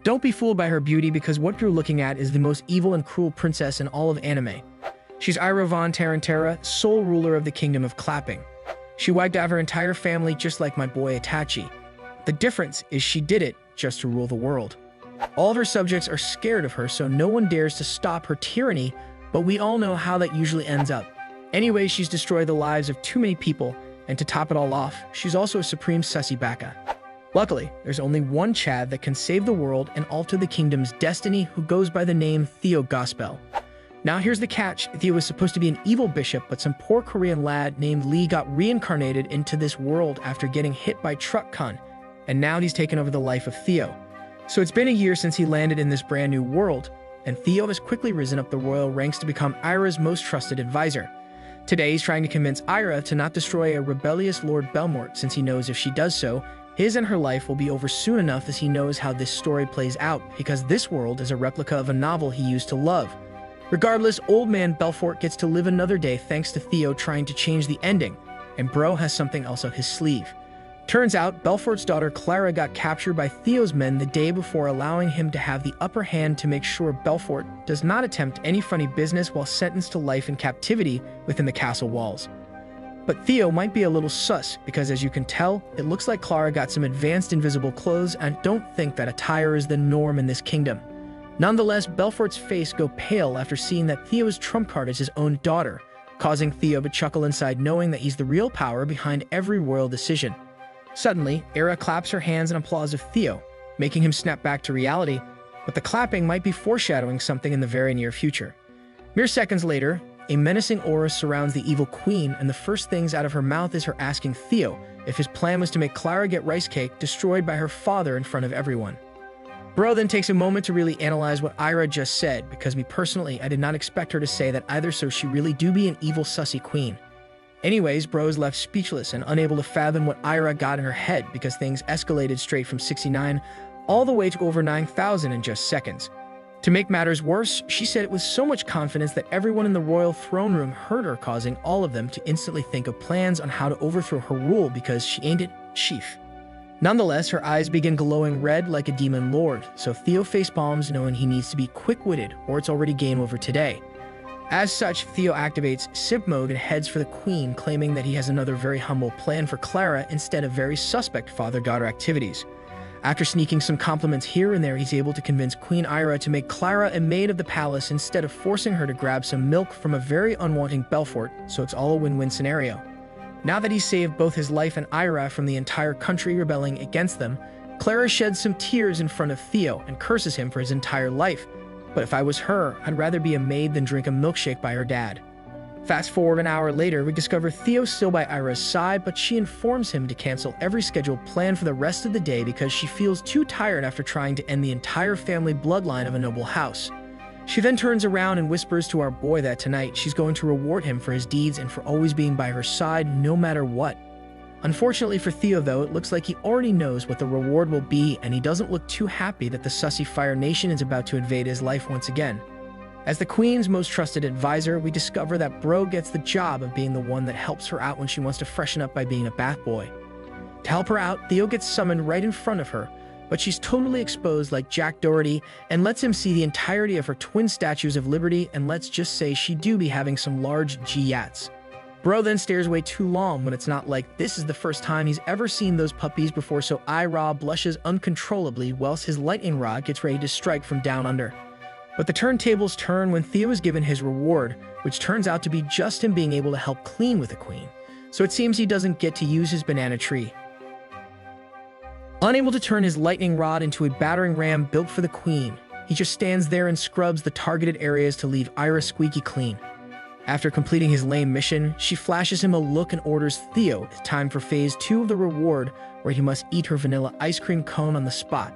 Don't be fooled by her beauty, because what you're looking at is the most evil and cruel princess in all of anime. She's Ira von Tarantara, sole ruler of the Kingdom of Clapping. She wiped out her entire family just like my boy Itachi. The difference is she did it just to rule the world. All of her subjects are scared of her, so no one dares to stop her tyranny, but we all know how that usually ends up. Anyway, she's destroyed the lives of too many people, and to top it all off, she's also a supreme sussy baka. Luckily, there's only one Chad that can save the world and alter the kingdom's destiny, who goes by the name Theo Gospel. Now here's the catch: Theo was supposed to be an evil bishop, but some poor Korean lad named Lee got reincarnated into this world after getting hit by truck-kun, and now he's taken over the life of Theo. So it's been a year since he landed in this brand new world, and Theo has quickly risen up the royal ranks to become Ira's most trusted advisor. Today he's trying to convince Ira to not destroy a rebellious Lord Belmort, since he knows if she does so, his and her life will be over soon enough, as he knows how this story plays out, because this world is a replica of a novel he used to love. Regardless, old man Belfort gets to live another day thanks to Theo trying to change the ending, and bro has something else up his sleeve. Turns out, Belfort's daughter Clara got captured by Theo's men the day before, allowing him to have the upper hand to make sure Belfort does not attempt any funny business while sentenced to life in captivity within the castle walls. But Theo might be a little sus, because as you can tell, it looks like Clara got some advanced invisible clothes, and don't think that attire is the norm in this kingdom. Nonetheless, Belfort's face go pale after seeing that Theo's trump card is his own daughter, causing Theo to chuckle inside, knowing that he's the real power behind every royal decision. Suddenly, Era claps her hands in applause of Theo, making him snap back to reality, but the clapping might be foreshadowing something in the very near future. Mere seconds later, a menacing aura surrounds the evil queen, and the first things out of her mouth is her asking Theo if his plan was to make Clara get rice cake destroyed by her father in front of everyone. Bro then takes a moment to really analyze what Ira just said, because me personally, I did not expect her to say that either, so she really do be an evil sussy queen. Anyways, bro is left speechless and unable to fathom what Ira got in her head, because things escalated straight from 69 all the way to over 9,000 in just seconds. To make matters worse, she said it with so much confidence that everyone in the royal throne room heard her, causing all of them to instantly think of plans on how to overthrow her rule, because she ain't it, chief. Nonetheless, her eyes begin glowing red like a demon lord, so Theo facepalms, knowing he needs to be quick-witted or it's already game over today. As such, Theo activates simp mode and heads for the queen, claiming that he has another very humble plan for Clara instead of very suspect father-daughter activities. After sneaking some compliments here and there, he's able to convince Queen Ira to make Clara a maid of the palace instead of forcing her to grab some milk from a very unwanting Belfort, so it's all a win-win scenario. Now that he's saved both his life and Ira from the entire country rebelling against them, Clara sheds some tears in front of Theo and curses him for his entire life. But if I was her, I'd rather be a maid than drink a milkshake by her dad. Fast forward an hour later, we discover Theo still by Ira's side, but she informs him to cancel every scheduled plan for the rest of the day because she feels too tired after trying to end the entire family bloodline of a noble house. She then turns around and whispers to our boy that tonight she's going to reward him for his deeds and for always being by her side no matter what. Unfortunately for Theo though, it looks like he already knows what the reward will be, and he doesn't look too happy that the sussy Fire Nation is about to invade his life once again. As the queen's most trusted advisor, we discover that bro gets the job of being the one that helps her out when she wants to freshen up by being a bath boy. To help her out, Theo gets summoned right in front of her, but she's totally exposed like Jack Doherty and lets him see the entirety of her twin statues of liberty, and let's just say she do be having some large G-yats. Bro then stares way too long when it's not like this is the first time he's ever seen those puppies before, so Ira blushes uncontrollably whilst his lightning rod gets ready to strike from down under. But the turntables turn when Theo is given his reward, which turns out to be just him being able to help clean with the queen. So it seems he doesn't get to use his banana tree. Unable to turn his lightning rod into a battering ram built for the queen, he just stands there and scrubs the targeted areas to leave Ira squeaky clean. After completing his lame mission, she flashes him a look and orders Theo it's time for phase 2 of the reward, where he must eat her vanilla ice cream cone on the spot.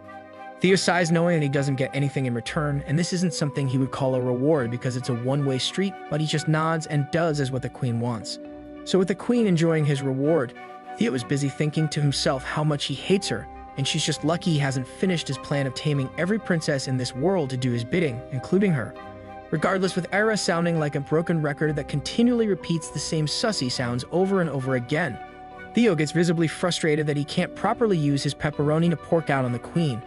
Theo sighs knowing that he doesn't get anything in return, and this isn't something he would call a reward because it's a one-way street, but he just nods and does as what the queen wants. So with the queen enjoying his reward, Theo is busy thinking to himself how much he hates her, and she's just lucky he hasn't finished his plan of taming every princess in this world to do his bidding, including her. Regardless, with Ira sounding like a broken record that continually repeats the same sussy sounds over and over again, Theo gets visibly frustrated that he can't properly use his pepperoni to pork out on the queen.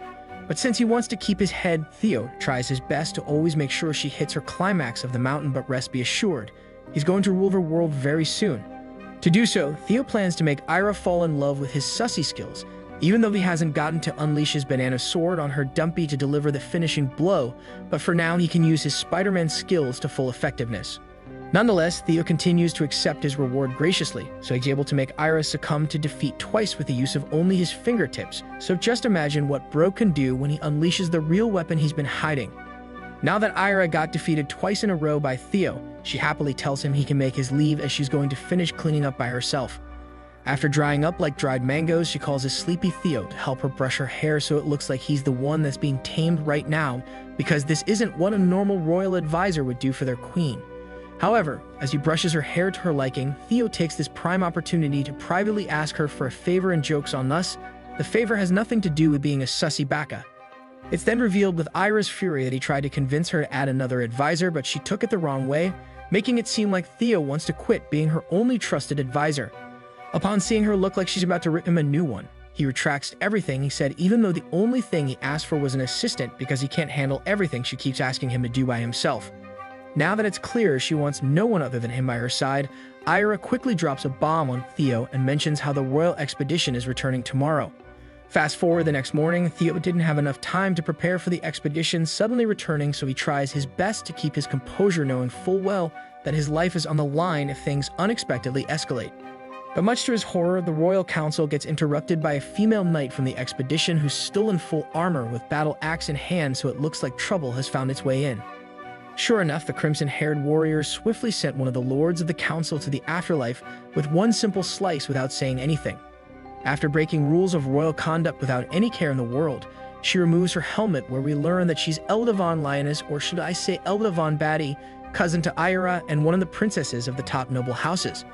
But since he wants to keep his head, Theo tries his best to always make sure she hits her climax of the mountain, but rest be assured, he's going to rule her world very soon. To do so, Theo plans to make Ira fall in love with his sussy skills, even though he hasn't gotten to unleash his banana sword on her dumpy to deliver the finishing blow, but for now he can use his Spider-Man skills to full effectiveness. Nonetheless, Theo continues to accept his reward graciously, so he's able to make Ira succumb to defeat twice with the use of only his fingertips, so just imagine what Bro can do when he unleashes the real weapon he's been hiding. Now that Ira got defeated twice in a row by Theo, she happily tells him he can make his leave as she's going to finish cleaning up by herself. After drying up like dried mangoes, she calls his sleepy Theo to help her brush her hair so it looks like he's the one that's being tamed right now, because this isn't what a normal royal advisor would do for their queen. However, as he brushes her hair to her liking, Theo takes this prime opportunity to privately ask her for a favor and jokes on us. The favor has nothing to do with being a sussy baka. It's then revealed with Ira's fury that he tried to convince her to add another advisor, but she took it the wrong way, making it seem like Theo wants to quit being her only trusted advisor. Upon seeing her look like she's about to rip him a new one, he retracts everything he said, even though the only thing he asked for was an assistant because he can't handle everything she keeps asking him to do by himself. Now that it's clear she wants no one other than him by her side, Ira quickly drops a bomb on Theo and mentions how the royal expedition is returning tomorrow. Fast forward the next morning, Theo didn't have enough time to prepare for the expedition suddenly returning, so he tries his best to keep his composure, knowing full well that his life is on the line if things unexpectedly escalate. But much to his horror, the royal council gets interrupted by a female knight from the expedition who's still in full armor with battle axe in hand, so it looks like trouble has found its way in. Sure enough, the crimson-haired warrior swiftly sent one of the lords of the council to the afterlife with one simple slice without saying anything. After breaking rules of royal conduct without any care in the world, she removes her helmet, where we learn that she's Elda von Lioness, or should I say Elda von Batty, cousin to Ira and one of the princesses of the top noble houses.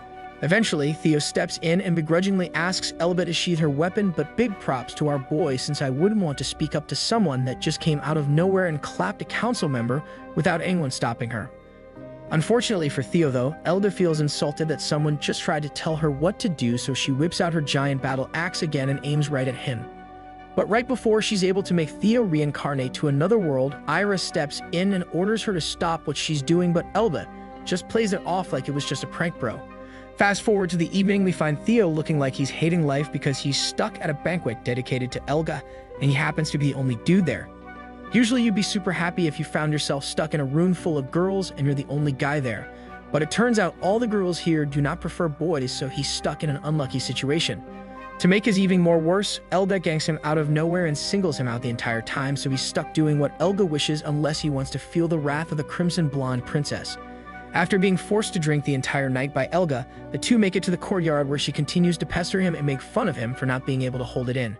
Eventually, Theo steps in and begrudgingly asks Elba to sheath her weapon, but big props to our boy, since I wouldn't want to speak up to someone that just came out of nowhere and clapped a council member without anyone stopping her. Unfortunately for Theo though, Elda feels insulted that someone just tried to tell her what to do, so she whips out her giant battle axe again and aims right at him. But right before she's able to make Theo reincarnate to another world, Ira steps in and orders her to stop what she's doing, but Elba just plays it off like it was just a prank, bro. Fast forward to the evening, we find Theo looking like he's hating life because he's stuck at a banquet dedicated to Elga, and he happens to be the only dude there. Usually you'd be super happy if you found yourself stuck in a room full of girls and you're the only guy there. But it turns out all the girls here do not prefer boys, so he's stuck in an unlucky situation. To make his evening more worse, Elga ganks him out of nowhere and singles him out the entire time, so he's stuck doing what Elga wishes unless he wants to feel the wrath of the crimson blonde princess. After being forced to drink the entire night by Elga, the two make it to the courtyard where she continues to pester him and make fun of him for not being able to hold it in.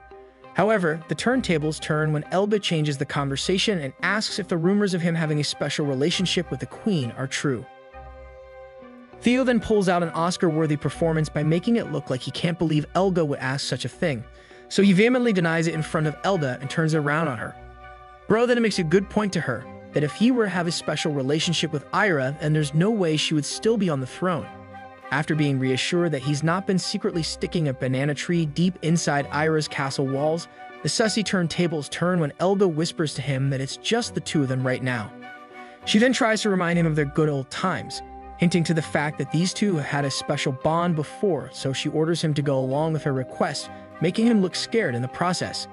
However, the turntables turn when Elba changes the conversation and asks if the rumors of him having a special relationship with the queen are true. Theo then pulls out an Oscar-worthy performance by making it look like he can't believe Elga would ask such a thing, so he vehemently denies it in front of Elga and turns it around on her. Bro then makes a good point to her, that if he were to have a special relationship with Ira, then there's no way she would still be on the throne. After being reassured that he's not been secretly sticking a banana tree deep inside Ira's castle walls, the sussy turntables turn when Elga whispers to him that it's just the two of them right now. She then tries to remind him of their good old times, hinting to the fact that these two have had a special bond before, so she orders him to go along with her request, making him look scared in the process.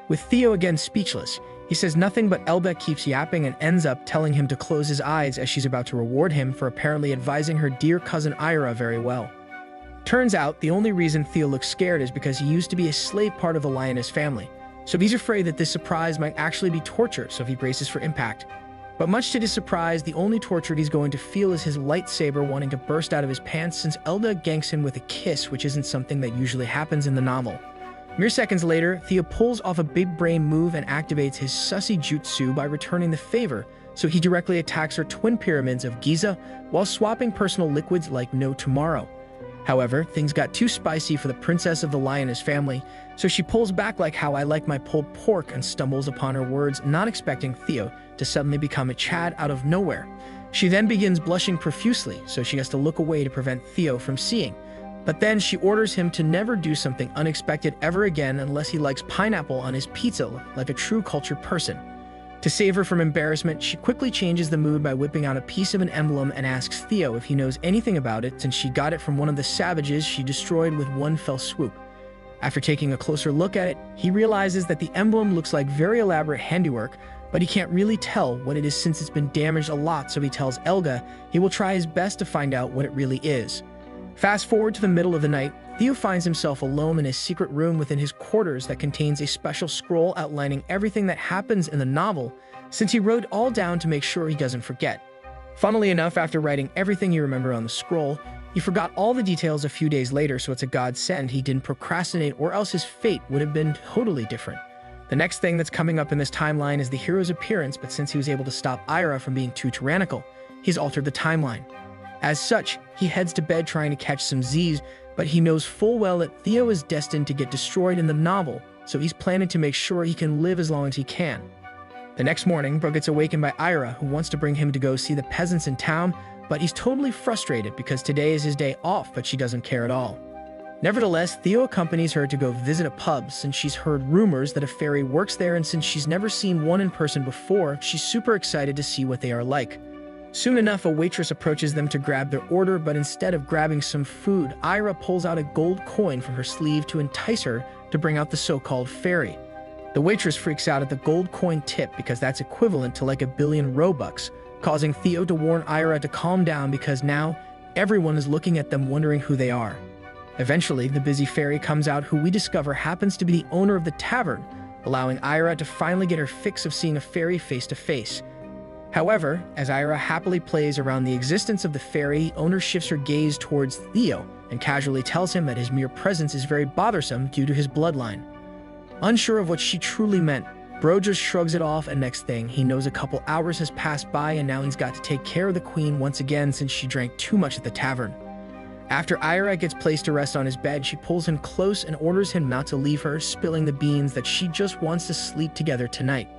With Theo again speechless, he says nothing, but Elba keeps yapping and ends up telling him to close his eyes as she's about to reward him for apparently advising her dear cousin Ira very well. Turns out, the only reason Theo looks scared is because he used to be a slave part of the lioness family, so he's afraid that this surprise might actually be torture, so he braces for impact. But much to his surprise, the only torture he's going to feel is his lightsaber wanting to burst out of his pants, since Elda ganks him with a kiss, which isn't something that usually happens in the novel. Mere seconds later, Theo pulls off a big brain move and activates his sussy jutsu by returning the favor, so he directly attacks her twin pyramids of Giza while swapping personal liquids like no tomorrow. However, things got too spicy for the princess of the lioness family, so she pulls back like how I like my pulled pork and stumbles upon her words, not expecting Theo to suddenly become a Chad out of nowhere. She then begins blushing profusely, so she has to look away to prevent Theo from seeing. But then she orders him to never do something unexpected ever again unless he likes pineapple on his pizza like a true cultured person. To save her from embarrassment, she quickly changes the mood by whipping out a piece of an emblem and asks Theo if he knows anything about it since she got it from one of the savages she destroyed with one fell swoop. After taking a closer look at it, he realizes that the emblem looks like very elaborate handiwork, but he can't really tell what it is since it's been damaged a lot, so he tells Elga he will try his best to find out what it really is. Fast forward to the middle of the night, Theo finds himself alone in his secret room within his quarters that contains a special scroll outlining everything that happens in the novel, since he wrote all down to make sure he doesn't forget. Funnily enough, after writing everything you remember on the scroll, he forgot all the details a few days later, so it's a godsend he didn't procrastinate, or else his fate would have been totally different. The next thing that's coming up in this timeline is the hero's appearance, but since he was able to stop Ira from being too tyrannical, he's altered the timeline. As such, he heads to bed trying to catch some Z's, but he knows full well that Theo is destined to get destroyed in the novel, so he's planning to make sure he can live as long as he can. The next morning, Bro gets awakened by Ira, who wants to bring him to go see the peasants in town, but he's totally frustrated because today is his day off, but she doesn't care at all. Nevertheless, Theo accompanies her to go visit a pub since she's heard rumors that a fairy works there, and since she's never seen one in person before, she's super excited to see what they are like. Soon enough, a waitress approaches them to grab their order, but instead of grabbing some food, Ira pulls out a gold coin from her sleeve to entice her to bring out the so-called fairy. The waitress freaks out at the gold coin tip because that's equivalent to like 1 billion Robux, causing Theo to warn Ira to calm down because now everyone is looking at them wondering who they are. Eventually, the busy fairy comes out, who we discover happens to be the owner of the tavern, allowing Ira to finally get her fix of seeing a fairy face to face. However, as Ira happily plays around the existence of the fairy, owner shifts her gaze towards Theo and casually tells him that his mere presence is very bothersome due to his bloodline. Unsure of what she truly meant, Bro just shrugs it off, and next thing he knows, a couple hours has passed by and now he's got to take care of the queen once again since she drank too much at the tavern. After Ira gets placed to rest on his bed, she pulls him close and orders him not to leave her, spilling the beans that she just wants to sleep together tonight.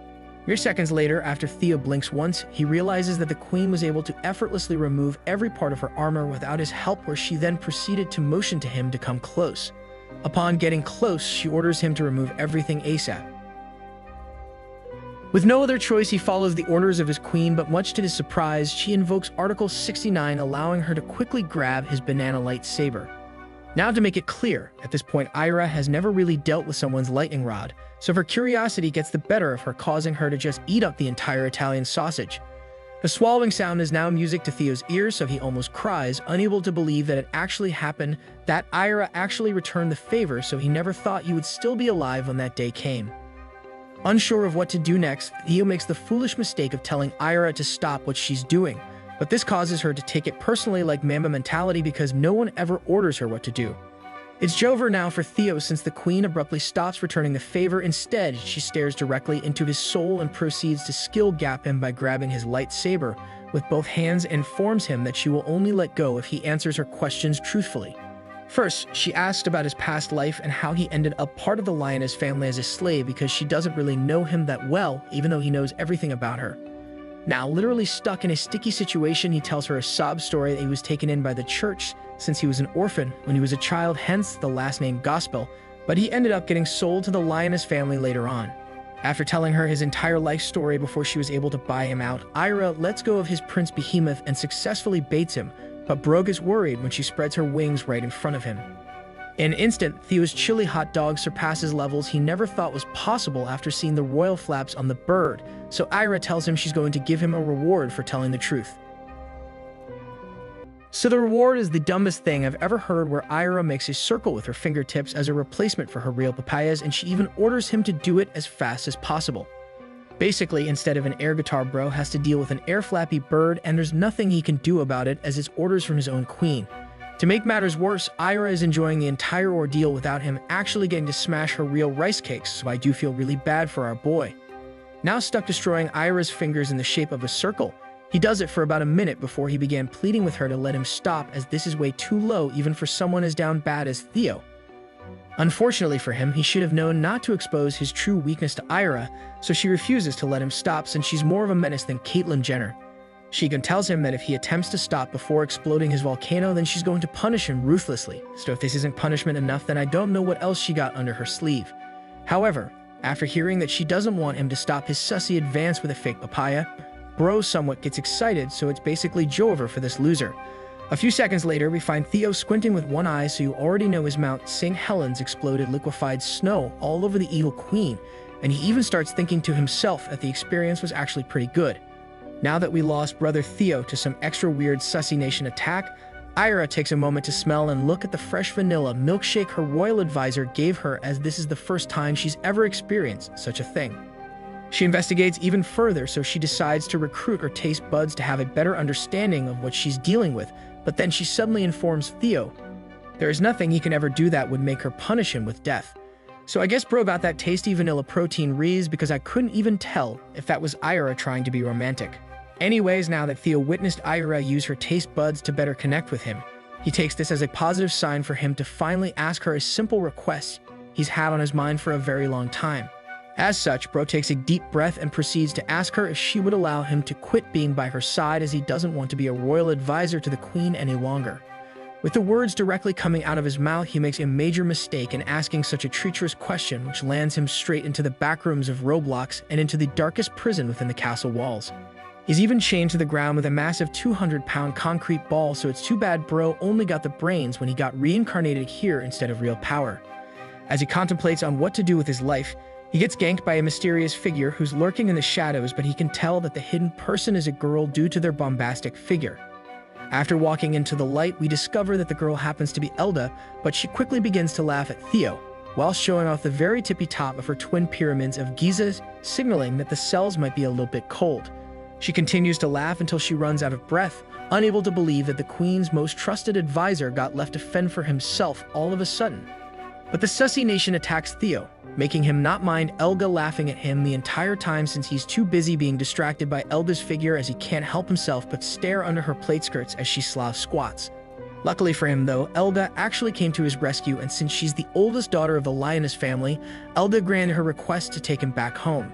Mere seconds later, after Theo blinks once, he realizes that the queen was able to effortlessly remove every part of her armor without his help, where she then proceeded to motion to him to come close. Upon getting close, she orders him to remove everything ASAP. With no other choice, he follows the orders of his queen, but much to his surprise, she invokes Article 69, allowing her to quickly grab his banana lightsaber. Now, to make it clear, at this point Ira has never really dealt with someone's lightning rod, so her curiosity gets the better of her, causing her to just eat up the entire Italian sausage. The swallowing sound is now music to Theo's ears, so he almost cries, unable to believe that it actually happened, that Ira actually returned the favor, so he never thought he would still be alive when that day came. Unsure of what to do next, Theo makes the foolish mistake of telling Ira to stop what she's doing, but this causes her to take it personally, like Mamba mentality, because no one ever orders her what to do. It's over now for Theo since the queen abruptly stops returning the favor. Instead, she stares directly into his soul and proceeds to skill gap him by grabbing his lightsaber with both hands, and informs him that she will only let go if he answers her questions truthfully. First, she asked about his past life and how he ended up part of the lioness family as a slave, because she doesn't really know him that well, even though he knows everything about her. Now, literally stuck in a sticky situation, he tells her a sob story that he was taken in by the church since he was an orphan when he was a child, hence the last name Gospel, but he ended up getting sold to the lioness family later on. After telling her his entire life story before she was able to buy him out, Ira lets go of his Prince Behemoth and successfully baits him, but Brogue is worried when she spreads her wings right in front of him. In an instant, Theo's chili hot dog surpasses levels he never thought was possible after seeing the royal flaps on the bird, so Ira tells him she's going to give him a reward for telling the truth. So the reward is the dumbest thing I've ever heard, where Ira makes a circle with her fingertips as a replacement for her real papayas, and she even orders him to do it as fast as possible. Basically, instead of an air guitar, Bro has to deal with an air flappy bird, and there's nothing he can do about it as it's orders from his own queen. To make matters worse, Ira is enjoying the entire ordeal without him actually getting to smash her real rice cakes, so I do feel really bad for our boy. Now stuck destroying Ira's fingers in the shape of a circle, he does it for about a minute before he began pleading with her to let him stop, as this is way too low even for someone as down bad as Theo. Unfortunately for him, he should have known not to expose his true weakness to Ira, so she refuses to let him stop since she's more of a menace than Caitlyn Jenner. Shigen tells him that if he attempts to stop before exploding his volcano, then she's going to punish him ruthlessly. So if this isn't punishment enough, then I don't know what else she got under her sleeve. However, after hearing that she doesn't want him to stop his sussy advance with a fake papaya, Bro somewhat gets excited, so it's basically Jover for this loser. A few seconds later, we find Theo squinting with one eye, so you already know his Mount St. Helens exploded liquefied snow all over the evil queen, and he even starts thinking to himself that the experience was actually pretty good. Now that we lost brother Theo to some extra weird Sussy Nation attack, Ira takes a moment to smell and look at the fresh vanilla milkshake her royal advisor gave her, as this is the first time she's ever experienced such a thing. She investigates even further, so she decides to recruit her taste buds to have a better understanding of what she's dealing with, but then she suddenly informs Theo there is nothing he can ever do that would make her punish him with death. So I guess Bro got that tasty vanilla protein Reese, because I couldn't even tell if that was Ira trying to be romantic. Anyways, now that Theo witnessed Ira use her taste buds to better connect with him, he takes this as a positive sign for him to finally ask her a simple request he's had on his mind for a very long time. As such, Bro takes a deep breath and proceeds to ask her if she would allow him to quit being by her side, as he doesn't want to be a royal advisor to the queen any longer. With the words directly coming out of his mouth, he makes a major mistake in asking such a treacherous question, which lands him straight into the back rooms of Roblox and into the darkest prison within the castle walls. He's even chained to the ground with a massive 200-pound concrete ball, so it's too bad Bro only got the brains when he got reincarnated here instead of real power. As he contemplates on what to do with his life, he gets ganked by a mysterious figure who's lurking in the shadows, but he can tell that the hidden person is a girl due to their bombastic figure. After walking into the light, we discover that the girl happens to be Elda, but she quickly begins to laugh at Theo, while showing off the very tippy top of her twin pyramids of Giza, signaling that the cells might be a little bit cold. She continues to laugh until she runs out of breath, unable to believe that the queen's most trusted advisor got left to fend for himself all of a sudden. But the Sussy Nation attacks Theo, making him not mind Elga laughing at him the entire time, since he's too busy being distracted by Elda's figure, as he can't help himself but stare under her plate skirts as she Slav squats. Luckily for him though, Elda actually came to his rescue, and since she's the oldest daughter of the lioness family, Elda granted her request to take him back home.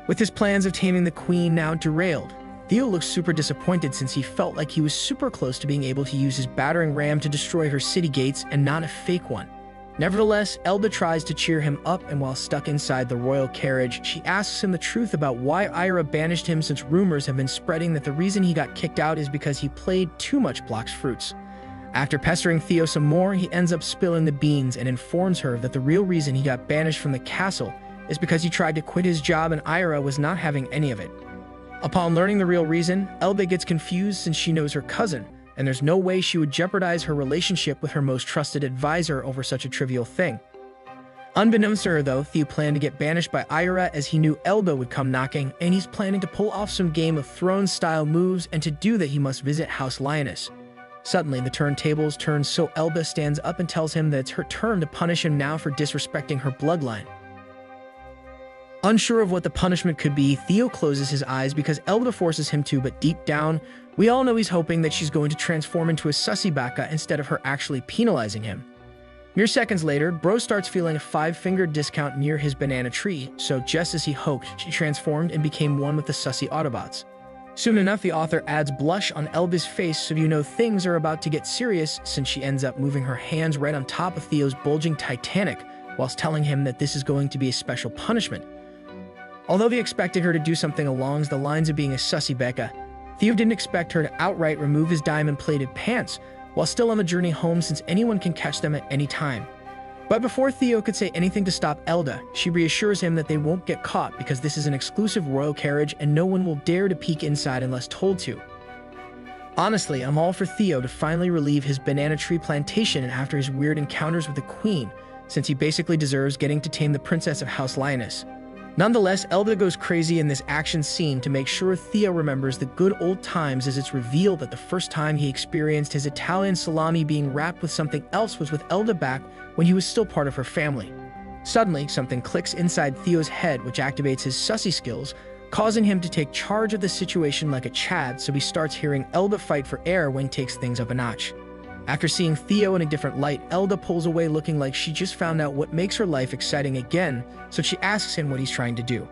With his plans of taming the queen now derailed, Theo looks super disappointed, since he felt like he was super close to being able to use his battering ram to destroy her city gates and not a fake one. Nevertheless, Elda tries to cheer him up, and while stuck inside the royal carriage, she asks him the truth about why Ira banished him, since rumors have been spreading that the reason he got kicked out is because he played too much Blox Fruits. After pestering Theo some more, he ends up spilling the beans and informs her that the real reason he got banished from the castle is because he tried to quit his job and Ira was not having any of it. Upon learning the real reason, Elda gets confused, since she knows her cousin, and there's no way she would jeopardize her relationship with her most trusted advisor over such a trivial thing. Unbeknownst to her though, Theo planned to get banished by Ira, as he knew Elda would come knocking, and he's planning to pull off some Game of Thrones style moves, and to do that he must visit House Lioness. Suddenly, the turntables turn, so Elda stands up and tells him that it's her turn to punish him now for disrespecting her bloodline. Unsure of what the punishment could be, Theo closes his eyes because Elda forces him to, but deep down, we all know he's hoping that she's going to transform into a sussy baka instead of her actually penalizing him. Mere seconds later, Bro starts feeling a 5-finger discount near his banana tree, so just as he hoped, she transformed and became one with the sussy Autobots. Soon enough, the author adds blush on Elda's face, so you know things are about to get serious, since she ends up moving her hands right on top of Theo's bulging Titanic, whilst telling him that this is going to be a special punishment. Although they expected her to do something along the lines of being a sussy Becca, Theo didn't expect her to outright remove his diamond-plated pants while still on the journey home, since anyone can catch them at any time. But before Theo could say anything to stop Elda, she reassures him that they won't get caught because this is an exclusive royal carriage and no one will dare to peek inside unless told to. Honestly, I'm all for Theo to finally relieve his banana tree plantation after his weird encounters with the queen, since he basically deserves getting to tame the princess of House Lioness. Nonetheless, Elda goes crazy in this action scene to make sure Theo remembers the good old times, as it's revealed that the first time he experienced his Italian salami being wrapped with something else was with Elda back when he was still part of her family. Suddenly, something clicks inside Theo's head which activates his sussy skills, causing him to take charge of the situation like a Chad, so he starts hearing Elda fight for air when he takes things up a notch. After seeing Theo in a different light, Elda pulls away looking like she just found out what makes her life exciting again, so she asks him what he's trying to do.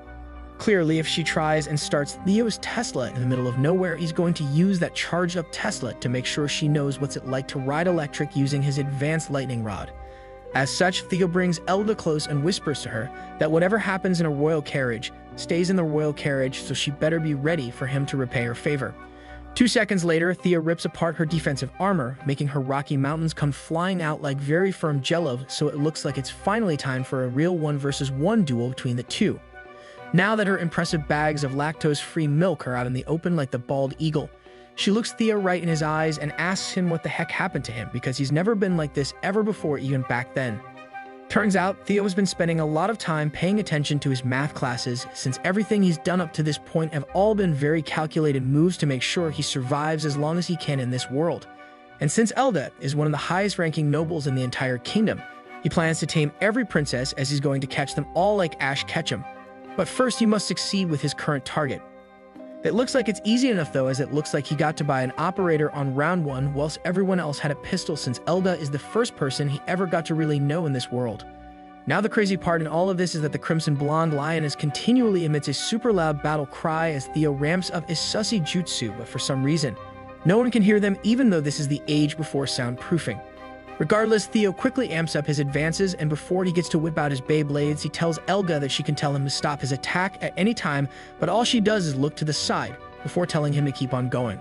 Clearly, if she tries and starts Theo's Tesla in the middle of nowhere, he's going to use that charged-up Tesla to make sure she knows what's it like to ride electric using his advanced lightning rod. As such, Theo brings Elda close and whispers to her that whatever happens in a royal carriage stays in the royal carriage, so she better be ready for him to repay her favor. 2 seconds later, Thea rips apart her defensive armor, making her rocky mountains come flying out like very firm jello, so it looks like it's finally time for a real 1-versus-1 duel between the two. Now that her impressive bags of lactose-free milk are out in the open like the bald eagle, she looks Thea right in his eyes and asks him what the heck happened to him, because he's never been like this ever before, even back then. Turns out, Theo has been spending a lot of time paying attention to his math classes, since everything he's done up to this point have all been very calculated moves to make sure he survives as long as he can in this world. And since Elda is one of the highest-ranking nobles in the entire kingdom, he plans to tame every princess, as he's going to catch them all like Ash Ketchum. But first, he must succeed with his current target. It looks like it's easy enough though, as it looks like he got to buy an operator on round 1 whilst everyone else had a pistol, since Elda is the first person he ever got to really know in this world. Now the crazy part in all of this is that the Crimson Blonde Lioness continually emits a super loud battle cry as Theo ramps up his sussy jutsu, but for some reason, no one can hear them even though this is the age before soundproofing. Regardless, Theo quickly amps up his advances, and before he gets to whip out his Beyblades, he tells Elga that she can tell him to stop his attack at any time, but all she does is look to the side, before telling him to keep on going.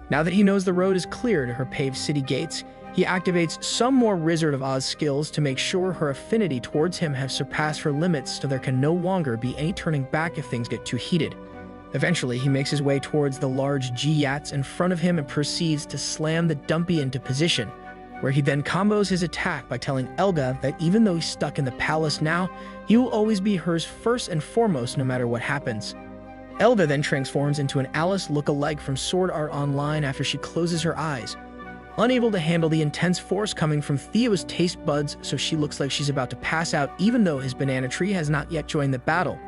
Now that he knows the road is clear to her paved city gates, he activates some more Wizard of Oz skills to make sure her affinity towards him have surpassed her limits, so there can no longer be any turning back if things get too heated. Eventually, he makes his way towards the large G-Yats in front of him and proceeds to slam the Dumpy into position, where he then combos his attack by telling Elga that even though he's stuck in the palace now, he will always be hers first and foremost no matter what happens. Elga then transforms into an Alice look-alike from Sword Art Online after she closes her eyes, unable to handle the intense force coming from Theo's taste buds, so she looks like she's about to pass out even though his banana tree has not yet joined the battle.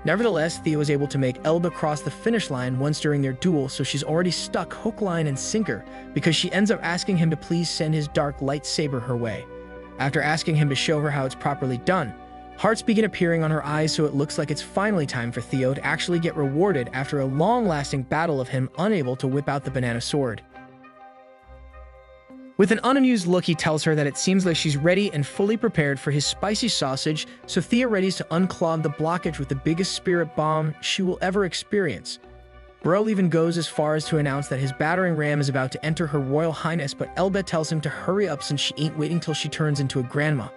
Nevertheless, Theo is able to make Elba cross the finish line once during their duel, so she's already stuck hook, line, and sinker, because she ends up asking him to please send his dark lightsaber her way. After asking him to show her how it's properly done, hearts begin appearing on her eyes, so it looks like it's finally time for Theo to actually get rewarded after a long-lasting battle of him unable to whip out the banana sword. With an unamused look, he tells her that it seems like she's ready and fully prepared for his spicy sausage, so Thea readies to unclog the blockage with the biggest spirit bomb she will ever experience. Bro even goes as far as to announce that his battering ram is about to enter her royal highness, but Elba tells him to hurry up since she ain't waiting till she turns into a grandma.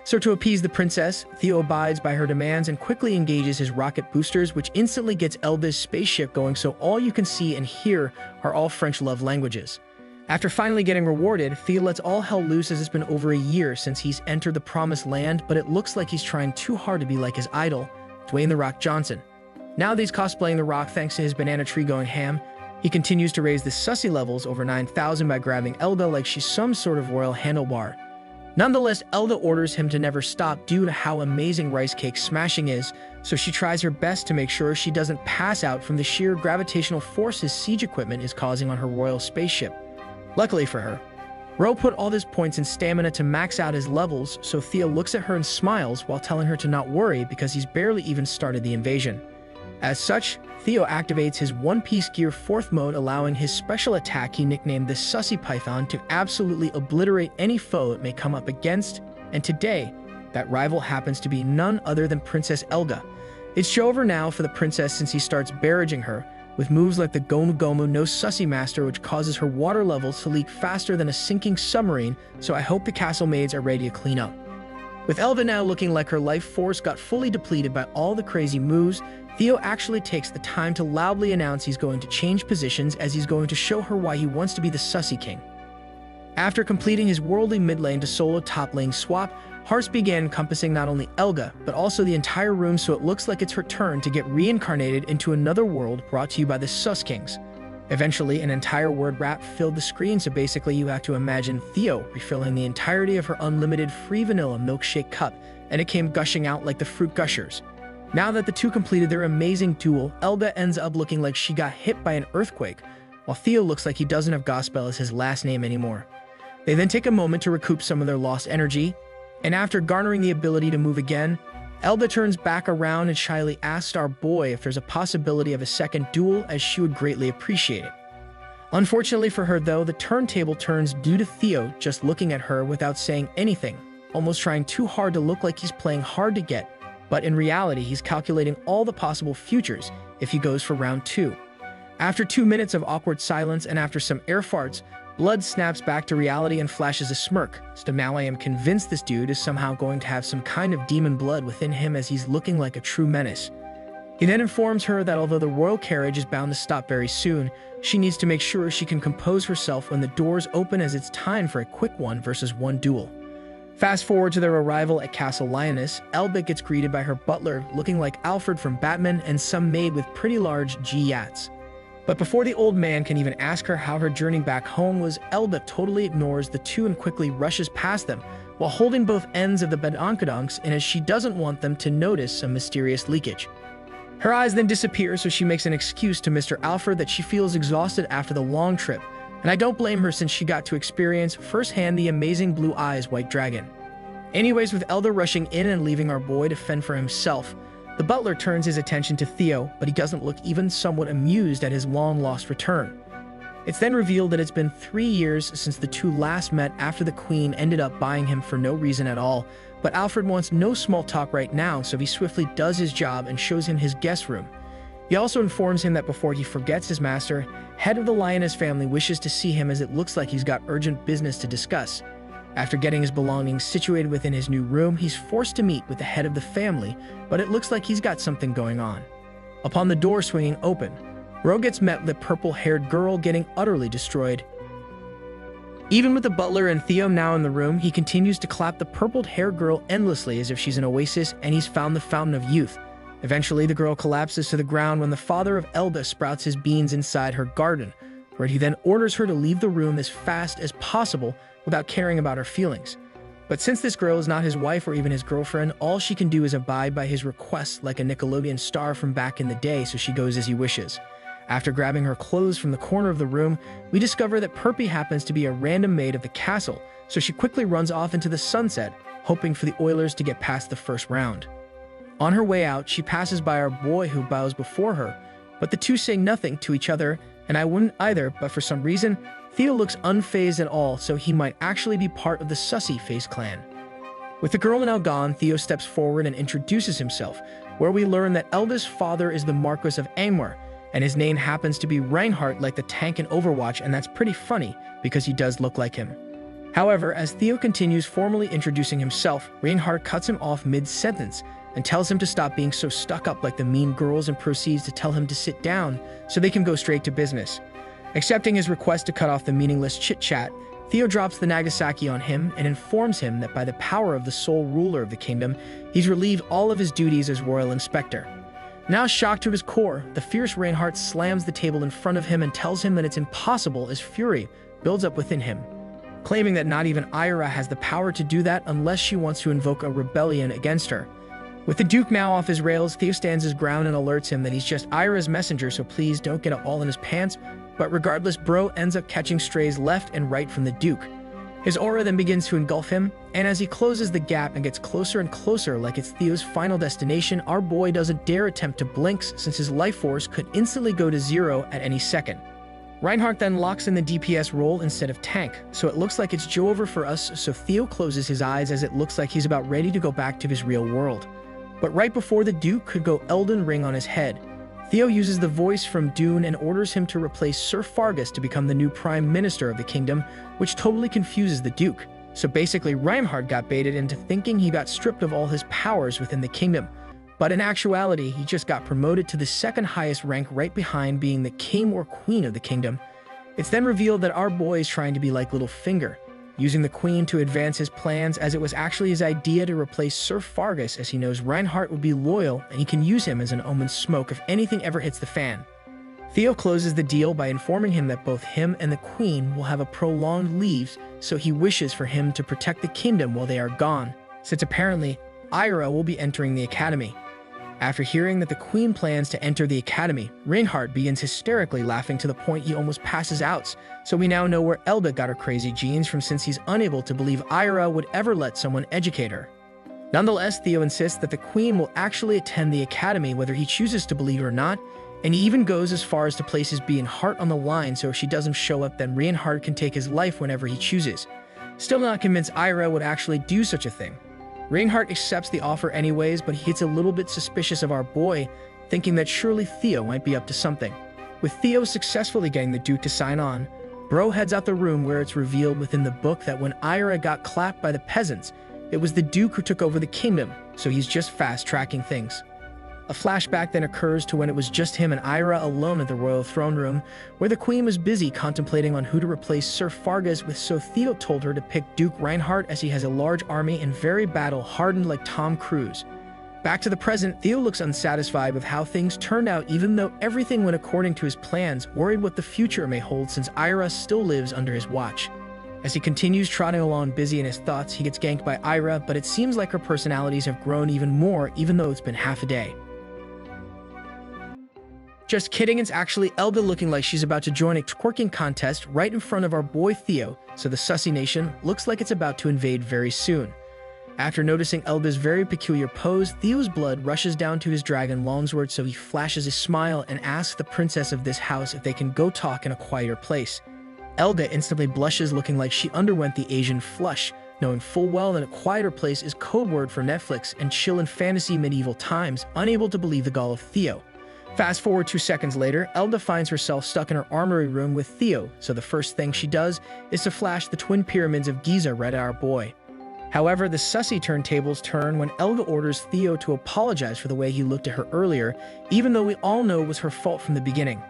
So to appease the princess, Theo abides by her demands and quickly engages his rocket boosters, which instantly gets Elba's spaceship going, so all you can see and hear are all French love languages. After finally getting rewarded, Theo lets all hell loose, as it's been over a year since he's entered the promised land, but it looks like he's trying too hard to be like his idol, Dwayne "The Rock" Johnson. Now that he's cosplaying The Rock thanks to his banana tree going ham, he continues to raise the sussy levels over 9,000 by grabbing Elda like she's some sort of royal handlebar. Nonetheless, Elda orders him to never stop due to how amazing rice cake smashing is, so she tries her best to make sure she doesn't pass out from the sheer gravitational force his siege equipment is causing on her royal spaceship. Luckily for her, Ro put all his points in stamina to max out his levels, so Theo looks at her and smiles while telling her to not worry because he's barely even started the invasion. As such, Theo activates his One Piece Gear 4th mode, allowing his special attack he nicknamed the Sussy Python to absolutely obliterate any foe it may come up against, and today, that rival happens to be none other than Princess Elga. It's show over now for the princess since he starts barraging her, with moves like the Gomu Gomu no Sussy Master, which causes her water levels to leak faster than a sinking submarine, so I hope the castle maids are ready to clean up. With Elva now looking like her life force got fully depleted by all the crazy moves, Theo actually takes the time to loudly announce he's going to change positions, as he's going to show her why he wants to be the Sussy King. After completing his worldly mid lane to solo top lane swap, hearts began encompassing not only Elga, but also the entire room, so it looks like it's her turn to get reincarnated into another world, brought to you by the Sus Kings. Eventually, an entire word wrap filled the screen, so basically you have to imagine Theo refilling the entirety of her unlimited free vanilla milkshake cup, and it came gushing out like the Fruit Gushers. Now that the two completed their amazing duel, Elga ends up looking like she got hit by an earthquake, while Theo looks like he doesn't have Gospel as his last name anymore. They then take a moment to recoup some of their lost energy, and after garnering the ability to move again, Elba turns back around and shyly asks our boy if there's a possibility of a second duel, as she would greatly appreciate it. Unfortunately for her though, the turntable turns due to Theo just looking at her without saying anything, almost trying too hard to look like he's playing hard to get, but in reality he's calculating all the possible futures if he goes for round 2. After 2 minutes of awkward silence and after some air farts, Blood snaps back to reality and flashes a smirk. So now I am convinced this dude is somehow going to have some kind of demon blood within him, as he's looking like a true menace. He then informs her that although the royal carriage is bound to stop very soon, she needs to make sure she can compose herself when the doors open, as it's time for a quick 1-versus-1 duel. Fast forward to their arrival at Castle Lioness, Elba gets greeted by her butler looking like Alfred from Batman and some maid with pretty large G-yachts. But before the old man can even ask her how her journey back home was, Elba totally ignores the two and quickly rushes past them, while holding both ends of the badonkadonks in, as she doesn't want them to notice some mysterious leakage. Her eyes then disappear, so she makes an excuse to Mr. Alfred that she feels exhausted after the long trip, and I don't blame her since she got to experience firsthand the amazing Blue Eyes White Dragon. Anyways, with Elder rushing in and leaving our boy to fend for himself, the butler turns his attention to Theo, but he doesn't look even somewhat amused at his long-lost return. It's then revealed that it's been 3 years since the two last met after the Queen ended up buying him for no reason at all, but Alfred wants no small talk right now, so he swiftly does his job and shows him his guest room. He also informs him that before he forgets, his master, head of the Lioness family, wishes to see him, as it looks like he's got urgent business to discuss. After getting his belongings situated within his new room, he's forced to meet with the head of the family, but it looks like he's got something going on. Upon the door swinging open, Ro gets met with a purple-haired girl getting utterly destroyed. Even with the butler and Theo now in the room, he continues to clap the purple-haired girl endlessly as if she's an oasis and he's found the fountain of youth. Eventually, the girl collapses to the ground when the father of Elba sprouts his beans inside her garden, where he then orders her to leave the room as fast as possible without caring about her feelings. But since this girl is not his wife or even his girlfriend, all she can do is abide by his requests like a Nickelodeon star from back in the day, so she goes as he wishes. After grabbing her clothes from the corner of the room, we discover that Perpy happens to be a random maid of the castle, so she quickly runs off into the sunset, hoping for the Oilers to get past the first round. On her way out, she passes by our boy, who bows before her, but the two say nothing to each other, and I wouldn't either, but for some reason, Theo looks unfazed at all, so he might actually be part of the Sussy Face clan. With the girl now gone, Theo steps forward and introduces himself, where we learn that Elba's father is the Marquis of Angmar, and his name happens to be Reinhardt, like the tank in Overwatch, and that's pretty funny because he does look like him. However, as Theo continues formally introducing himself, Reinhardt cuts him off mid-sentence and tells him to stop being so stuck up like the mean girls, and proceeds to tell him to sit down so they can go straight to business. Accepting his request to cut off the meaningless chit-chat, Theo drops the Nagasaki on him and informs him that by the power of the sole ruler of the kingdom, he's relieved all of his duties as royal inspector. Now shocked to his core, the fierce Reinhardt slams the table in front of him and tells him that it's impossible, as fury builds up within him, claiming that not even Ira has the power to do that unless she wants to invoke a rebellion against her. With the Duke now off his rails, Theo stands his ground and alerts him that he's just Ira's messenger, so please don't get it all in his pants. But regardless, Bro ends up catching strays left and right from the Duke. His aura then begins to engulf him, and as he closes the gap and gets closer and closer like it's Theo's final destination, our boy doesn't dare attempt to blink, since his life force could instantly go to 0 at any second. Reinhardt then locks in the DPS role instead of tank, so it looks like it's Joe over for us, so Theo closes his eyes as it looks like he's about ready to go back to his real world. But right before the Duke could go Elden Ring on his head, Theo uses the voice from Dune and orders him to replace Sir Fargus to become the new Prime Minister of the kingdom, which totally confuses the Duke. So basically, Reinhardt got baited into thinking he got stripped of all his powers within the kingdom. But in actuality, he just got promoted to the second highest rank, right behind being the king or queen of the kingdom. It's then revealed that our boy is trying to be like Littlefinger, using the queen to advance his plans, as it was actually his idea to replace Sir Fargus, as he knows Reinhardt would be loyal and he can use him as an omen smoke if anything ever hits the fan. Theo closes the deal by informing him that both him and the queen will have a prolonged leave, so he wishes for him to protect the kingdom while they are gone, since apparently Ira will be entering the academy. After hearing that the queen plans to enter the academy, Reinhardt begins hysterically laughing to the point he almost passes out, so we now know where Elba got her crazy genes from, since he's unable to believe Ira would ever let someone educate her. Nonetheless, Theo insists that the queen will actually attend the academy whether he chooses to believe it or not, and he even goes as far as to place his being heart on the line so if she doesn't show up, then Reinhardt can take his life whenever he chooses. Still not convinced Ira would actually do such a thing. Reinhardt accepts the offer anyways, but he gets a little bit suspicious of our boy, thinking that surely Theo might be up to something. With Theo successfully getting the Duke to sign on, Bro heads out the room where it's revealed within the book that when Ira got clapped by the peasants, it was the Duke who took over the kingdom, so he's just fast-tracking things. A flashback then occurs to when it was just him and Ira alone at the royal throne room, where the queen was busy contemplating on who to replace Sir Fargus with, so Theo told her to pick Duke Reinhardt as he has a large army and very battle-hardened like Tom Cruise. Back to the present, Theo looks unsatisfied with how things turned out even though everything went according to his plans, worried what the future may hold since Ira still lives under his watch. As he continues trotting along busy in his thoughts, he gets ganked by Ira, but it seems like her personalities have grown even more even though it's been half a day. Just kidding, it's actually Elda looking like she's about to join a twerking contest right in front of our boy Theo, so the Sussy Nation looks like it's about to invade very soon. After noticing Elda's very peculiar pose, Theo's blood rushes down to his dragon longsword, so he flashes a smile and asks the princess of this house if they can go talk in a quieter place. Elda instantly blushes, looking like she underwent the Asian flush, knowing full well that a quieter place is code word for Netflix and chill in fantasy medieval times, unable to believe the gall of Theo. Fast forward 2 seconds later, Elda finds herself stuck in her armory room with Theo, so the first thing she does is to flash the twin pyramids of Giza right at our boy. However, the sussy turntables turn when Elga orders Theo to apologize for the way he looked at her earlier, even though we all know it was her fault from the beginning.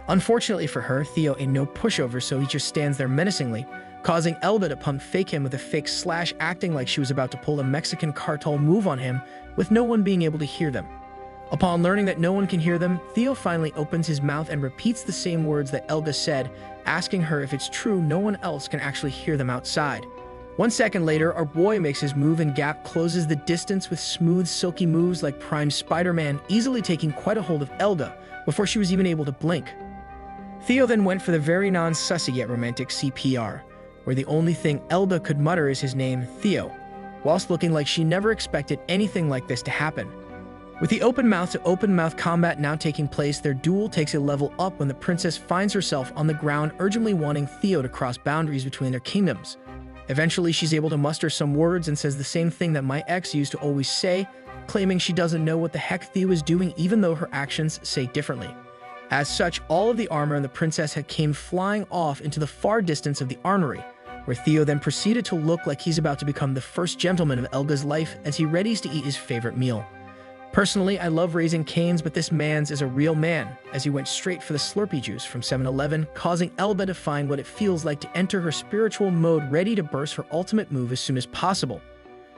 Unfortunately for her, Theo ain't no pushover, so he just stands there menacingly, causing Elba to pump fake him with a fake slash, acting like she was about to pull a Mexican cartel move on him, with no one being able to hear them. Upon learning that no one can hear them, Theo finally opens his mouth and repeats the same words that Elga said, asking her if it's true no one else can actually hear them outside. 1 second later, our boy makes his move and Gap closes the distance with smooth, silky moves like Prime Spider-Man, easily taking quite a hold of Elga before she was even able to blink. Theo then went for the very non-sussy yet romantic CPR, where the only thing Elga could mutter is his name, Theo, whilst looking like she never expected anything like this to happen. With the open mouth to open mouth combat now taking place, their duel takes a level up when the princess finds herself on the ground urgently wanting Theo to cross boundaries between their kingdoms. Eventually, she's able to muster some words and says the same thing that my ex used to always say, claiming she doesn't know what the heck Theo is doing even though her actions say differently. As such, all of the armor and the princess had came flying off into the far distance of the armory, where Theo then proceeded to look like he's about to become the first gentleman of Elga's life as he readies to eat his favorite meal. Personally, I love Raising Cane's, but this man's is a real man, as he went straight for the Slurpee juice from 7-Eleven, causing Elba to find what it feels like to enter her spiritual mode, ready to burst her ultimate move as soon as possible.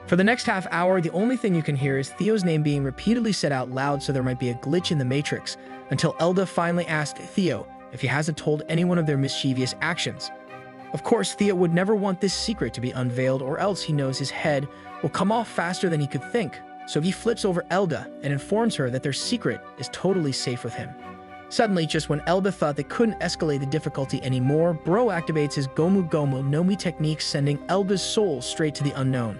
For the next half hour, the only thing you can hear is Theo's name being repeatedly said out loud, so there might be a glitch in the Matrix, until Elda finally asked Theo if he hasn't told anyone of their mischievous actions. Of course, Theo would never want this secret to be unveiled, or else he knows his head will come off faster than he could think. So he flips over Elda and informs her that their secret is totally safe with him. Suddenly, just when Elba thought they couldn't escalate the difficulty anymore, Bro activates his Gomu Gomu no Mi technique, sending Elba's soul straight to the unknown.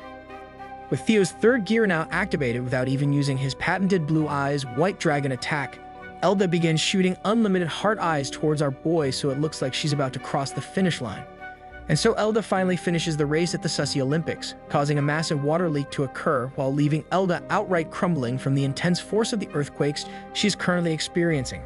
With Theo's third gear now activated without even using his patented blue eyes white dragon attack, Elba begins shooting unlimited heart eyes towards our boy, so it looks like she's about to cross the finish line. And so Elda finally finishes the race at the Sussy Olympics, causing a massive water leak to occur while leaving Elda outright crumbling from the intense force of the earthquakes she's currently experiencing.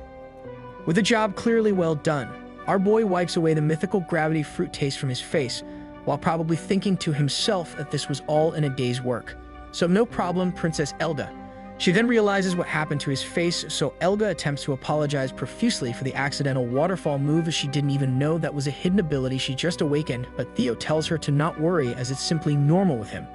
With the job clearly well done, our boy wipes away the mythical gravity fruit taste from his face, while probably thinking to himself that this was all in a day's work. So no problem, Princess Elda. She then realizes what happened to his face, so Elga attempts to apologize profusely for the accidental waterfall move, as she didn't even know that was a hidden ability she just awakened, but Theo tells her to not worry as it's simply normal with him.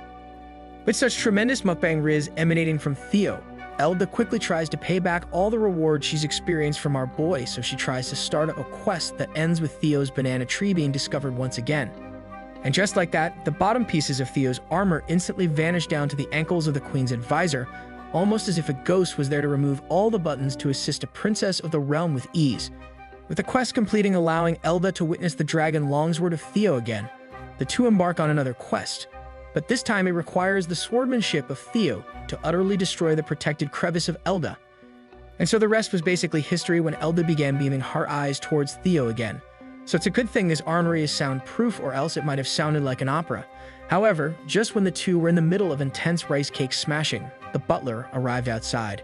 With such tremendous mukbang riz emanating from Theo, Elda quickly tries to pay back all the rewards she's experienced from our boy, so she tries to start up a quest that ends with Theo's banana tree being discovered once again. And just like that, the bottom pieces of Theo's armor instantly vanish down to the ankles of the Queen's advisor, almost as if a ghost was there to remove all the buttons to assist a princess of the realm with ease. With the quest completing, allowing Elda to witness the dragon longsword of Theo again, the two embark on another quest. but this time it requires the swordsmanship of Theo to utterly destroy the protected crevice of Elda. And so the rest was basically history when Elda began beaming her eyes towards Theo again. So it's a good thing this armory is soundproof, or else it might have sounded like an opera. However, just when the two were in the middle of intense rice cake smashing, the butler arrived outside.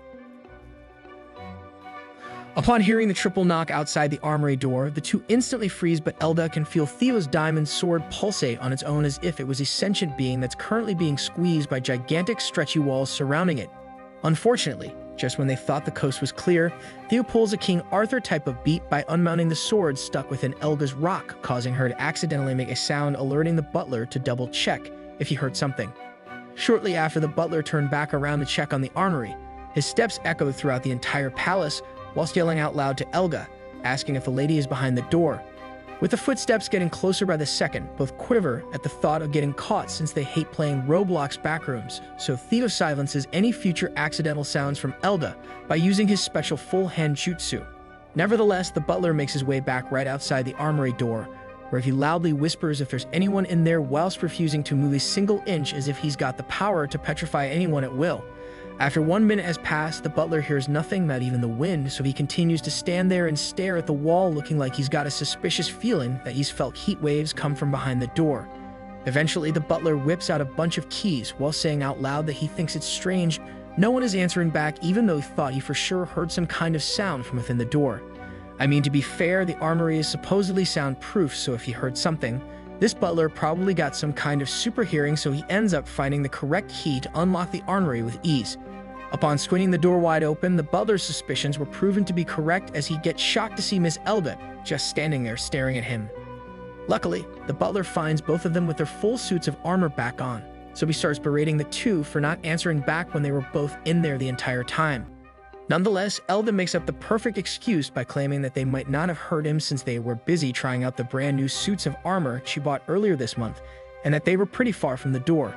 Upon hearing the triple knock outside the armory door, the two instantly freeze, but Elda can feel Theo's diamond sword pulsate on its own as if it was a sentient being that's currently being squeezed by gigantic stretchy walls surrounding it. Unfortunately, just when they thought the coast was clear, Theo pulls a King Arthur type of beat by unmounting the sword stuck within Elga's rock, causing her to accidentally make a sound alerting the butler to double-check if he heard something. Shortly after the butler turned back around to check on the armory, his steps echoed throughout the entire palace, whilst yelling out loud to Elga, asking if the lady is behind the door. With the footsteps getting closer by the second, both quiver at the thought of getting caught since they hate playing Roblox backrooms, so Theo silences any future accidental sounds from Elda by using his special full-hand jutsu. Nevertheless, the butler makes his way back right outside the armory door, where he loudly whispers if there's anyone in there whilst refusing to move a single inch, as if he's got the power to petrify anyone at will. After 1 minute has passed, the butler hears nothing, not even the wind, so he continues to stand there and stare at the wall, looking like he's got a suspicious feeling that he's felt heat waves come from behind the door. Eventually, the butler whips out a bunch of keys while saying out loud that he thinks it's strange no one is answering back, even though he thought he for sure heard some kind of sound from within the door. I mean, to be fair, the armory is supposedly soundproof, so if he heard something, this butler probably got some kind of super hearing, so he ends up finding the correct key to unlock the armory with ease. Upon squinting the door wide open, the butler's suspicions were proven to be correct, as he gets shocked to see Miss Elda just standing there staring at him. Luckily, the butler finds both of them with their full suits of armor back on, so he starts berating the two for not answering back when they were both in there the entire time. Nonetheless, Elda makes up the perfect excuse by claiming that they might not have heard him since they were busy trying out the brand new suits of armor she bought earlier this month, and that they were pretty far from the door.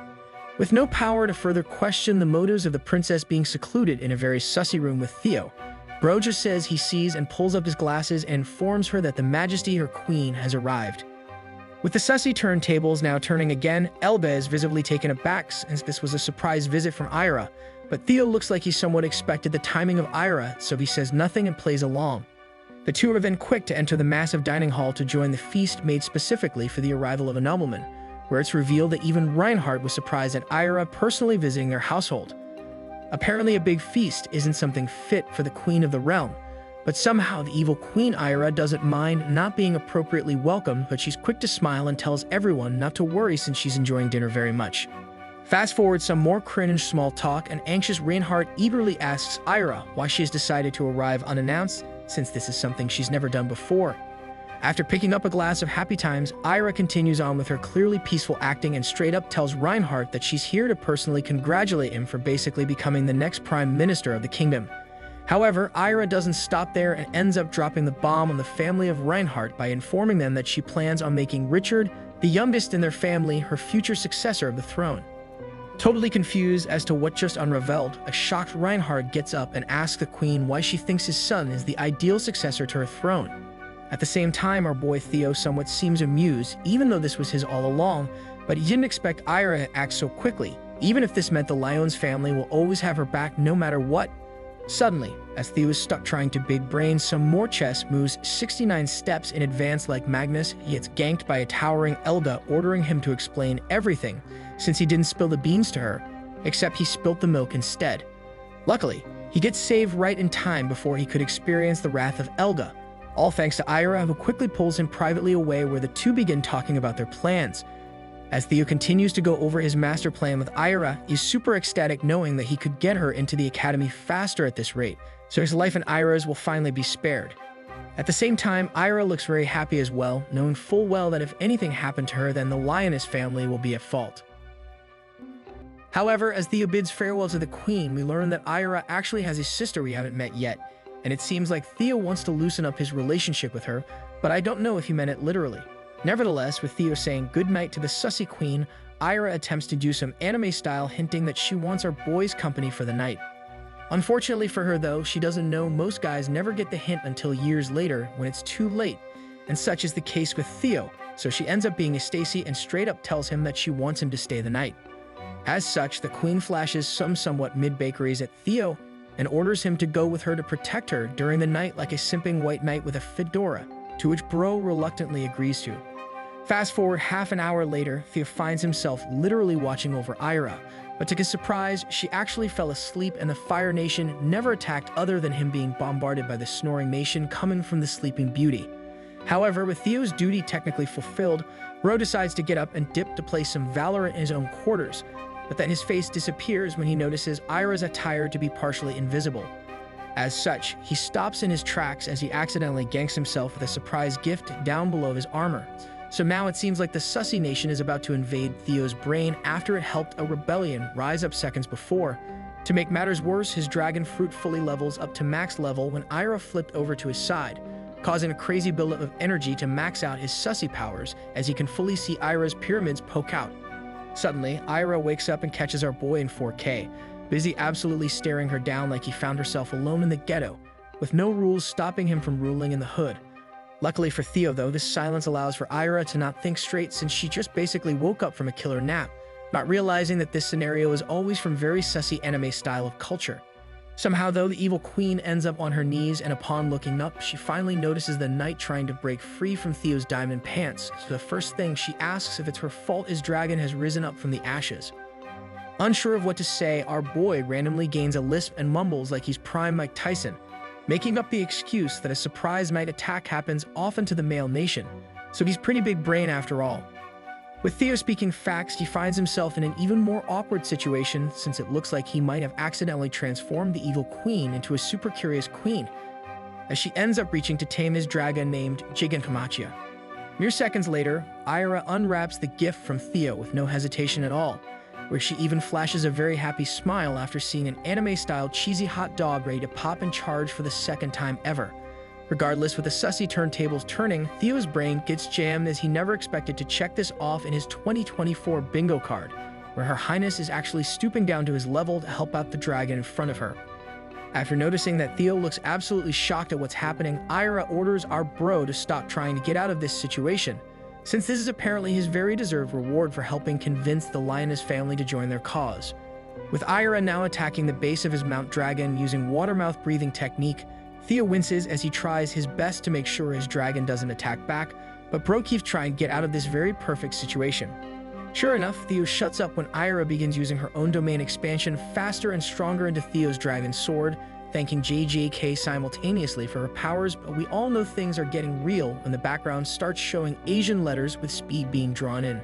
With no power to further question the motives of the princess being secluded in a very sussy room with Theo, Bro just says he sees and pulls up his glasses and informs her that the Majesty, her queen, has arrived. With the sussy turntables now turning again, Elda is visibly taken aback since this was a surprise visit from Ira, but Theo looks like he somewhat expected the timing of Ira, so he says nothing and plays along. The two are then quick to enter the massive dining hall to join the feast made specifically for the arrival of a nobleman, where it's revealed that even Reinhardt was surprised at Ira personally visiting their household. Apparently a big feast isn't something fit for the queen of the realm, but somehow the evil Queen Ira doesn't mind not being appropriately welcomed, but she's quick to smile and tells everyone not to worry since she's enjoying dinner very much. Fast forward some more cringe small talk, and anxious Reinhardt eagerly asks Ira why she has decided to arrive unannounced, since this is something she's never done before. After picking up a glass of happy times, Ira continues on with her clearly peaceful acting and straight up tells Reinhardt that she's here to personally congratulate him for basically becoming the next prime minister of the kingdom. However, Ira doesn't stop there and ends up dropping the bomb on the family of Reinhardt by informing them that she plans on making Richard, the youngest in their family, her future successor of the throne. Totally confused as to what just unraveled, a shocked Reinhardt gets up and asks the queen why she thinks his son is the ideal successor to her throne. At the same time, our boy Theo somewhat seems amused, even though this was his all along, but he didn't expect Ira to act so quickly, even if this meant the Lyons family will always have her back no matter what. Suddenly, as Theo is stuck trying to big brain some more chess moves 69 steps in advance like Magnus, he gets ganked by a towering Elda ordering him to explain everything, since he didn't spill the beans to her, except he spilt the milk instead. Luckily, he gets saved right in time before he could experience the wrath of Elga, all thanks to Ira, who quickly pulls him privately away, where the two begin talking about their plans. As Theo continues to go over his master plan with Ira, he's super ecstatic knowing that he could get her into the academy faster at this rate, so his life and Ira's will finally be spared. At the same time, Ira looks very happy as well, knowing full well that if anything happened to her, then the Lioness family will be at fault. However, as Theo bids farewell to the queen, we learn that Ira actually has a sister we haven't met yet, and it seems like Theo wants to loosen up his relationship with her, but I don't know if he meant it literally. Nevertheless, with Theo saying goodnight to the sussy queen, Ira attempts to do some anime style, hinting that she wants our boy's company for the night. Unfortunately for her though, she doesn't know most guys never get the hint until years later when it's too late, and such is the case with Theo, so she ends up being a Stacy and straight up tells him that she wants him to stay the night. As such, the queen flashes some somewhat mid-bakeries at Theo and orders him to go with her to protect her during the night like a simping white knight with a fedora, to which Bro reluctantly agrees to. Fast forward half an hour later, Theo finds himself literally watching over Ira, but to his surprise, she actually fell asleep and the Fire Nation never attacked other than him being bombarded by the snoring nation coming from the Sleeping Beauty. However, with Theo's duty technically fulfilled, Bro decides to get up and dip to play some Valor in his own quarters, but then his face disappears when he notices Ira's attire to be partially invisible. As such, he stops in his tracks as he accidentally ganks himself with a surprise gift down below his armor. So now it seems like the Sussy Nation is about to invade Theo's brain after it helped a rebellion rise up seconds before. To make matters worse, his dragon fruit fully levels up to max level when Ira flipped over to his side, causing a crazy buildup of energy to max out his Sussy powers as he can fully see Ira's pyramids poke out. Suddenly, Ira wakes up and catches our boy in 4K, busy absolutely staring her down like he found herself alone in the ghetto, with no rules stopping him from ruling in the hood. Luckily for Theo, though, this silence allows for Ira to not think straight since she just basically woke up from a killer nap, not realizing that this scenario is always from very sussy anime style of culture. Somehow, though, the evil queen ends up on her knees, and upon looking up, she finally notices the knight trying to break free from Theo's diamond pants, so the first thing she asks if it's her fault his dragon has risen up from the ashes. Unsure of what to say, our boy randomly gains a lisp and mumbles like he's prime Mike Tyson, making up the excuse that a surprise night attack happens often to the male nation, so he's pretty big brain after all. With Theo speaking facts, he finds himself in an even more awkward situation since it looks like he might have accidentally transformed the evil queen into a super curious queen, as she ends up reaching to tame his dragon named Gigantomachia. Mere seconds later, Ira unwraps the gift from Theo with no hesitation at all, where she even flashes a very happy smile after seeing an anime-style cheesy hot dog ready to pop and charge for the second time ever. Regardless, with the sussy turntables turning, Theo's brain gets jammed as he never expected to check this off in his 2024 bingo card, where Her Highness is actually stooping down to his level to help out the dragon in front of her. After noticing that Theo looks absolutely shocked at what's happening, Ira orders our bro to stop trying to get out of this situation, since this is apparently his very deserved reward for helping convince the lioness family to join their cause. With Ira now attacking the base of his Mount Dragon using watermouth breathing technique, Theo winces as he tries his best to make sure his dragon doesn't attack back, but Bro keeps trying to get out of this very perfect situation. Sure enough, Theo shuts up when Ira begins using her own domain expansion faster and stronger into Theo's dragon sword, thanking JJK simultaneously for her powers, but we all know things are getting real when the background starts showing Asian letters with speed being drawn in.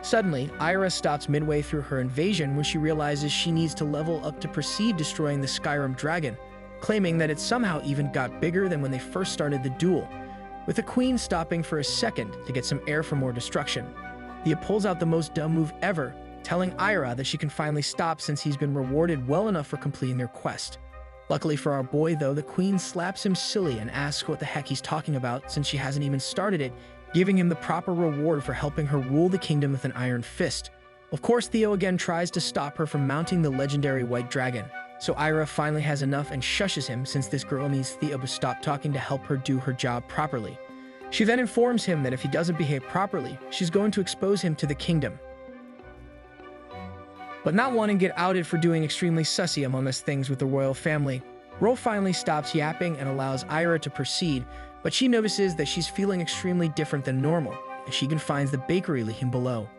Suddenly, Ira stops midway through her invasion when she realizes she needs to level up to proceed destroying the Skyrim dragon, claiming that it somehow even got bigger than when they first started the duel, with the queen stopping for a second to get some air for more destruction. Thea pulls out the most dumb move ever, telling Ira that she can finally stop since he's been rewarded well enough for completing their quest. Luckily for our boy, though, the queen slaps him silly and asks what the heck he's talking about since she hasn't even started it, giving him the proper reward for helping her rule the kingdom with an iron fist. Of course, Theo again tries to stop her from mounting the legendary white dragon, so Ira finally has enough and shushes him since this girl needs Theo to stop talking to help her do her job properly. She then informs him that if he doesn't behave properly, she's going to expose him to the kingdom. But not wanting to get outed for doing extremely sussy among us things with the royal family, Ro finally stops yapping and allows Ira to proceed, but she notices that she's feeling extremely different than normal, as she finds the bakery leaking below.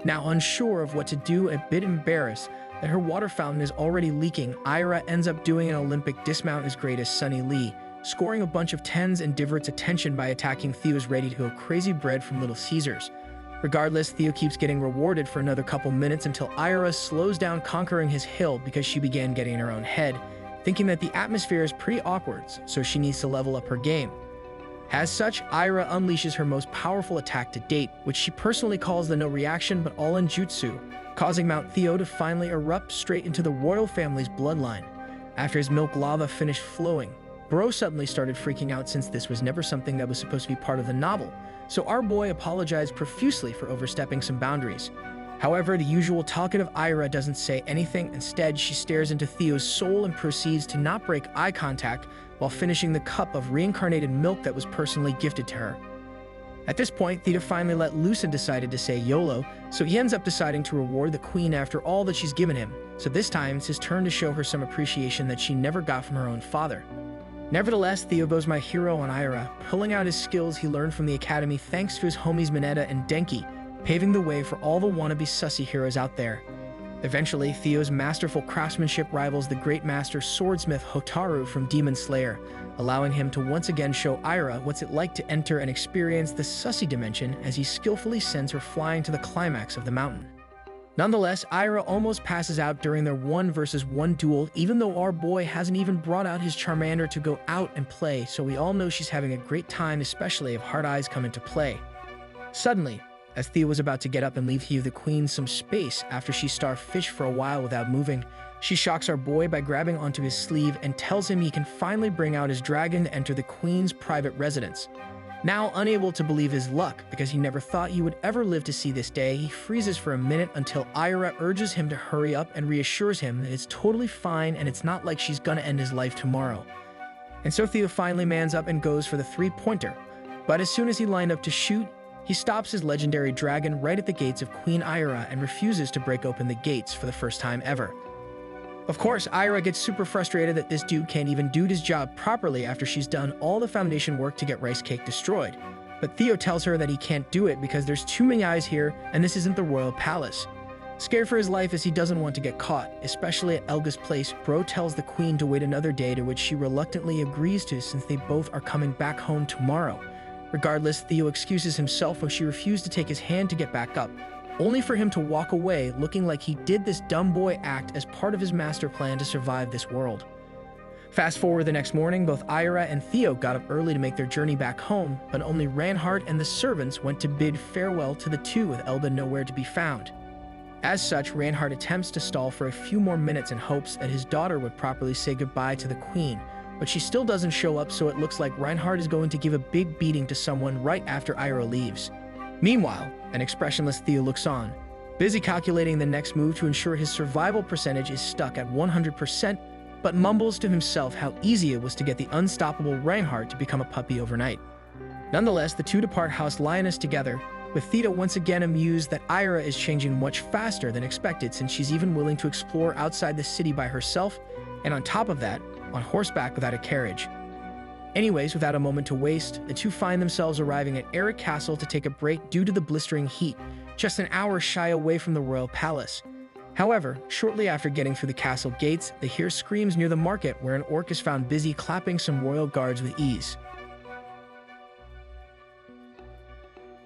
Now unsure of what to do and a bit embarrassed that her water fountain is already leaking, Ira ends up doing an Olympic dismount as great as Sunny Lee, scoring a bunch of 10s and diverts attention by attacking Theo's ready-to-go crazy bread from Little Caesars. Regardless, Theo keeps getting rewarded for another couple minutes until Ira slows down conquering his hill because she began getting in her own head, thinking that the atmosphere is pretty awkward, so she needs to level up her game. As such, Ira unleashes her most powerful attack to date, which she personally calls the no reaction but all in jutsu, causing Mount Theo to finally erupt straight into the royal family's bloodline. After his milk lava finished flowing, Bro suddenly started freaking out since this was never something that was supposed to be part of the novel, so our boy apologized profusely for overstepping some boundaries. However, the usual talkative Ira doesn't say anything. Instead, she stares into Theo's soul and proceeds to not break eye contact while finishing the cup of reincarnated milk that was personally gifted to her. At this point, Thea finally let loose and decided to say YOLO, so he ends up deciding to reward the queen after all that she's given him. So this time, it's his turn to show her some appreciation that she never got from her own father. Nevertheless, Theo goes my hero on Ira, pulling out his skills he learned from the academy thanks to his homies Mineta and Denki, paving the way for all the wannabe sussy heroes out there. Eventually, Theo's masterful craftsmanship rivals the great master swordsmith Hotaru from Demon Slayer, allowing him to once again show Ira what's it like to enter and experience the sussy dimension as he skillfully sends her flying to the climax of the mountain. Nonetheless, Ira almost passes out during their 1-versus-1 duel, even though our boy hasn't even brought out his Charmander to go out and play, so we all know she's having a great time, especially if Hard Eyes come into play. Suddenly, as Thea was about to get up and leave the queen some space after she starfished for a while without moving, she shocks our boy by grabbing onto his sleeve and tells him he can finally bring out his dragon to enter the queen's private residence. Now unable to believe his luck because he never thought he would ever live to see this day, he freezes for a minute until Ira urges him to hurry up and reassures him that it's totally fine and it's not like she's gonna end his life tomorrow. And so Thea finally mans up and goes for the three-pointer, but as soon as he lined up to shoot, he stops his legendary dragon right at the gates of Queen Ira and refuses to break open the gates for the first time ever. Of course, Ira gets super frustrated that this dude can't even do his job properly after she's done all the foundation work to get Rice Cake destroyed. But Theo tells her that he can't do it because there's too many eyes here and this isn't the royal palace. Scared for his life as he doesn't want to get caught, especially at Elga's place, Bro tells the queen to wait another day, to which she reluctantly agrees to since they both are coming back home tomorrow. Regardless, Theo excuses himself when she refused to take his hand to get back up, only for him to walk away looking like he did this dumb boy act as part of his master plan to survive this world. Fast forward the next morning, both Ira and Theo got up early to make their journey back home, but only Reinhardt and the servants went to bid farewell to the two with Elga nowhere to be found. As such, Reinhardt attempts to stall for a few more minutes in hopes that his daughter would properly say goodbye to the queen, but she still doesn't show up, so it looks like Reinhardt is going to give a big beating to someone right after Ira leaves. Meanwhile, an expressionless Theo looks on, busy calculating the next move to ensure his survival percentage is stuck at 100%, but mumbles to himself how easy it was to get the unstoppable Reinhardt to become a puppy overnight. Nonetheless, the two depart House Lioness together, with Thea once again amused that Ira is changing much faster than expected since she's even willing to explore outside the city by herself, and on top of that, on horseback without a carriage. Anyways, without a moment to waste, the two find themselves arriving at Eric Castle to take a break due to the blistering heat, just an hour shy away from the royal palace. However, shortly after getting through the castle gates, they hear screams near the market where an orc is found busy clapping some royal guards with ease.